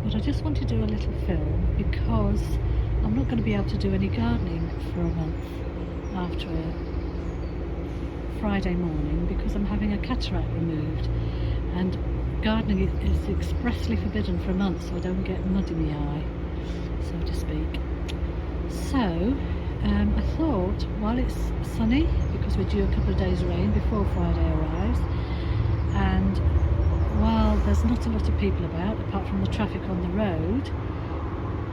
but I just want to do a little film because I'm not going to be able to do any gardening for a month after a Friday morning because I'm having a cataract removed, and gardening is expressly forbidden for a month so I don't get mud in the eye, so to speak. So I thought, while it's sunny, because we're due a couple of days rain before Friday arrives, and while there's not a lot of people about apart from the traffic on the road,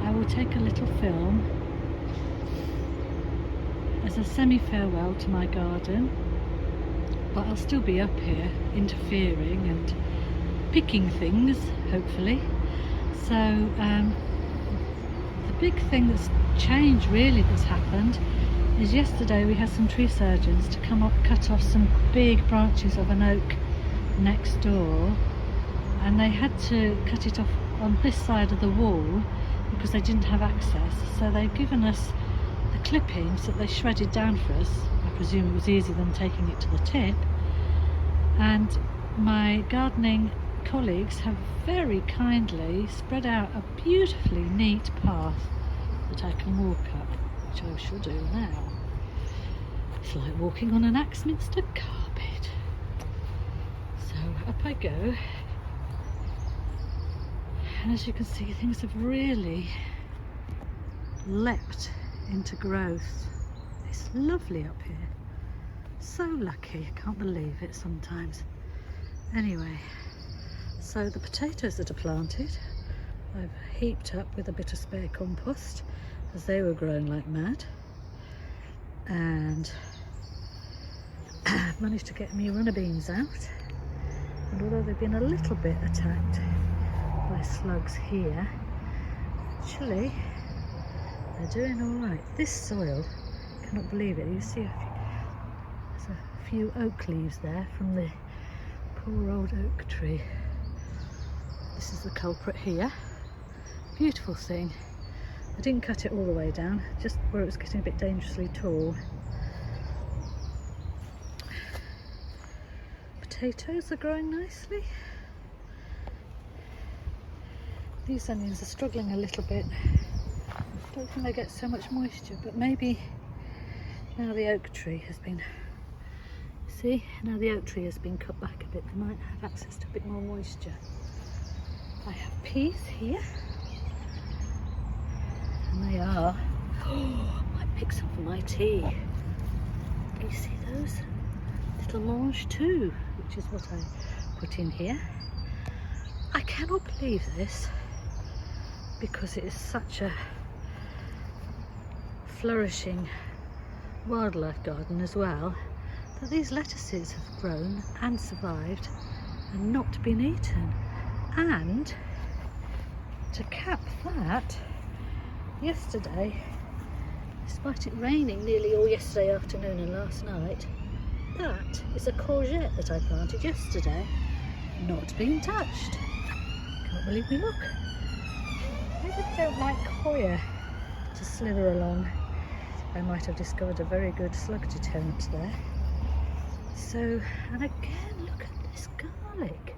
I will take a little film as a semi-farewell to my garden, but I'll still be up here interfering and picking things, hopefully. So the big thing that's changed, really, that's happened, is yesterday we had some tree surgeons to come up, cut off some big branches of an oak next door, and they had to cut it off on this side of the wall because they didn't have access. So they've given us the clippings that they shredded down for us. I presume it was easier than taking it to the tip, and my gardening colleagues have very kindly spread out a beautifully neat path that I can walk up, which I shall do now. It's like walking on an Axminster carpet. So up I go, and as you can see, things have really leapt into growth. It's lovely up here. So lucky, I can't believe it sometimes. Anyway, so the potatoes that are planted, I've heaped up with a bit of spare compost as they were growing like mad, and I've managed to get me runner beans out, and although they've been a little bit attacked by slugs here, actually they're doing all right. This soil, I cannot believe it. You see there's a few oak leaves there from the poor old oak tree. This is the culprit here. Beautiful thing. I didn't cut it all the way down, just where it was getting a bit dangerously tall. Potatoes are growing nicely. These onions are struggling a little bit. I don't think they get so much moisture, but maybe now the oak tree has been, now the oak tree has been cut back a bit, they might have access to a bit more moisture. I have peas here, and they are, I might pick some for my tea. Do you see those? Little mange too, which is what I put in here. I cannot believe this, because it is such a flourishing wildlife garden as well, that these lettuces have grown and survived and not been eaten. And to cap that, yesterday, despite it raining nearly all yesterday afternoon and last night, that is a courgette that I planted yesterday, not being touched. Can't believe me, look. Maybe they don't like Hoya to slither along. I might have discovered a very good slug deterrent there. So, and again, look at this garlic.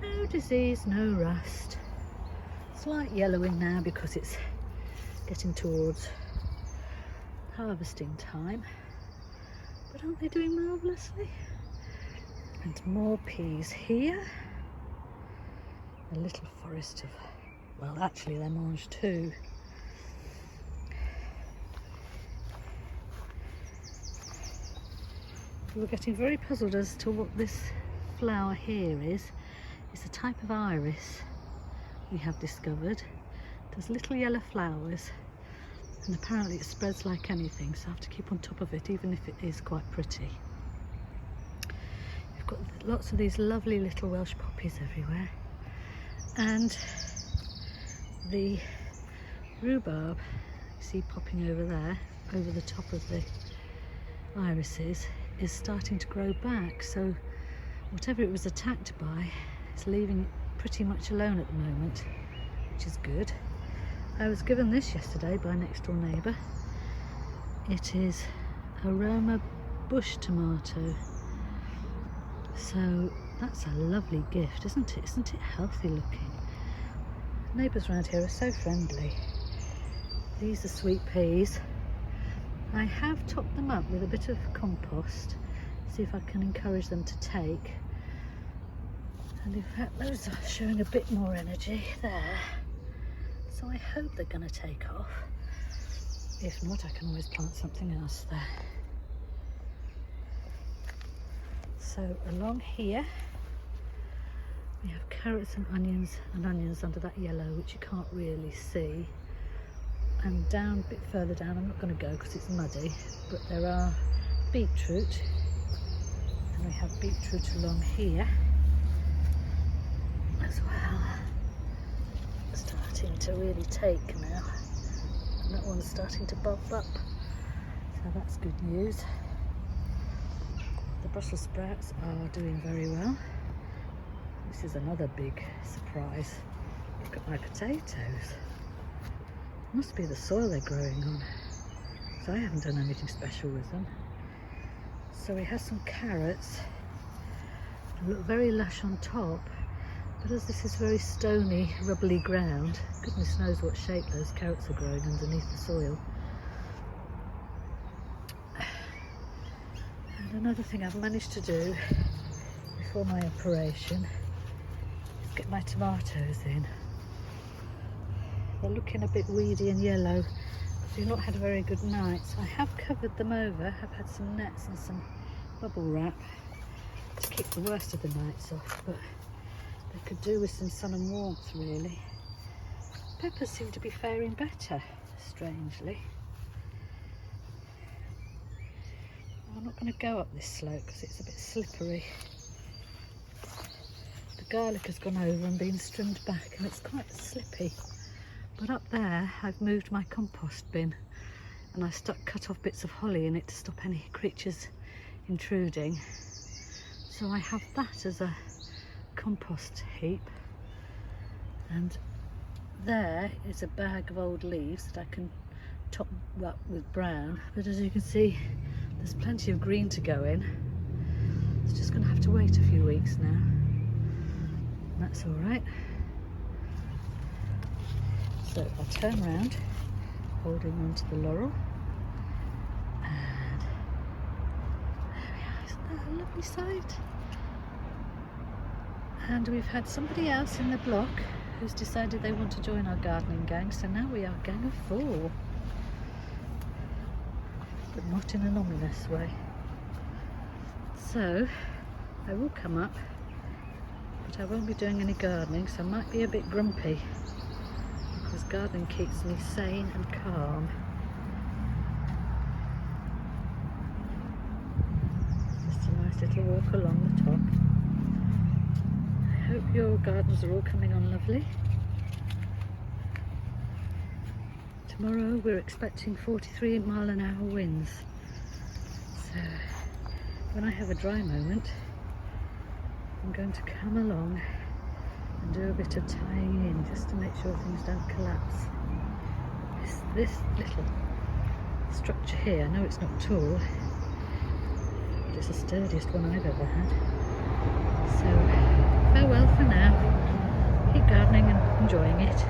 No disease, no rust. Slight yellowing now because it's getting towards harvesting time. But aren't they doing marvellously? And more peas here. A little forest of, well, actually they're mange too. We were getting very puzzled as to what this flower here is. It's a type of iris we have discovered. There's little yellow flowers, and apparently it spreads like anything, so I have to keep on top of it even if it is quite pretty. We've got lots of these lovely little Welsh poppies everywhere, and the rhubarb you see popping over there, over the top of the irises, is starting to grow back, so whatever it was attacked by is leaving it pretty much alone at the moment, which is good. I was given this yesterday by a next door neighbour. It is aroma bush tomato, so that's a lovely gift, isn't it? Isn't it healthy looking? Neighbours around here are so friendly. These are sweet peas. I have topped them up with a bit of compost, see if I can encourage them to take. And in fact those are showing a bit more energy there. So I hope they're going to take off. If not, I can always plant something else there. So along here we have carrots and onions under that yellow, which you can't really see. And down a bit further down, I'm not going to go because it's muddy, but there are beetroot, and we have beetroot along here as well. Starting to really take now, and that one's starting to bump up, so that's good news. The Brussels sprouts are doing very well. This is another big surprise. Look at my potatoes. Must be the soil they're growing on, so I haven't done anything special with them. So we have some carrots, they look very lush on top, but as this is very stony, rubbly ground, goodness knows what shape those carrots are growing underneath the soil. And another thing I've managed to do before my operation is get my tomatoes in. They're looking a bit weedy and yellow because we've not had a very good night. So I have covered them over. I've had some nets and some bubble wrap to keep the worst of the nights off, but they could do with some sun and warmth really. Peppers seem to be faring better, strangely. I'm not going to go up this slope because it's a bit slippery. The garlic has gone over and been trimmed back and it's quite slippy. But up there I've moved my compost bin and I cut off bits of holly in it to stop any creatures intruding. So I have that as a compost heap, and there is a bag of old leaves that I can top up with brown, but as you can see there's plenty of green to go in. It's just going to have to wait a few weeks now. That's all right. So I'll turn around, holding on to the laurel, and there we are. Isn't that a lovely sight? And we've had somebody else in the block who's decided they want to join our gardening gang, so now we are a gang of 4, but not in an ominous way. So I will come up, but I won't be doing any gardening, so I might be a bit grumpy. Because gardening keeps me sane and calm. Just a nice little walk along the top. I hope your gardens are all coming on lovely. Tomorrow we're expecting 43-mile-an-hour winds. So when I have a dry moment, I'm going to come along and do a bit of tying in just to make sure things don't collapse. This little structure here, I know it's not tall, but it's the sturdiest one I've ever had. So farewell for now, keep gardening and enjoying it.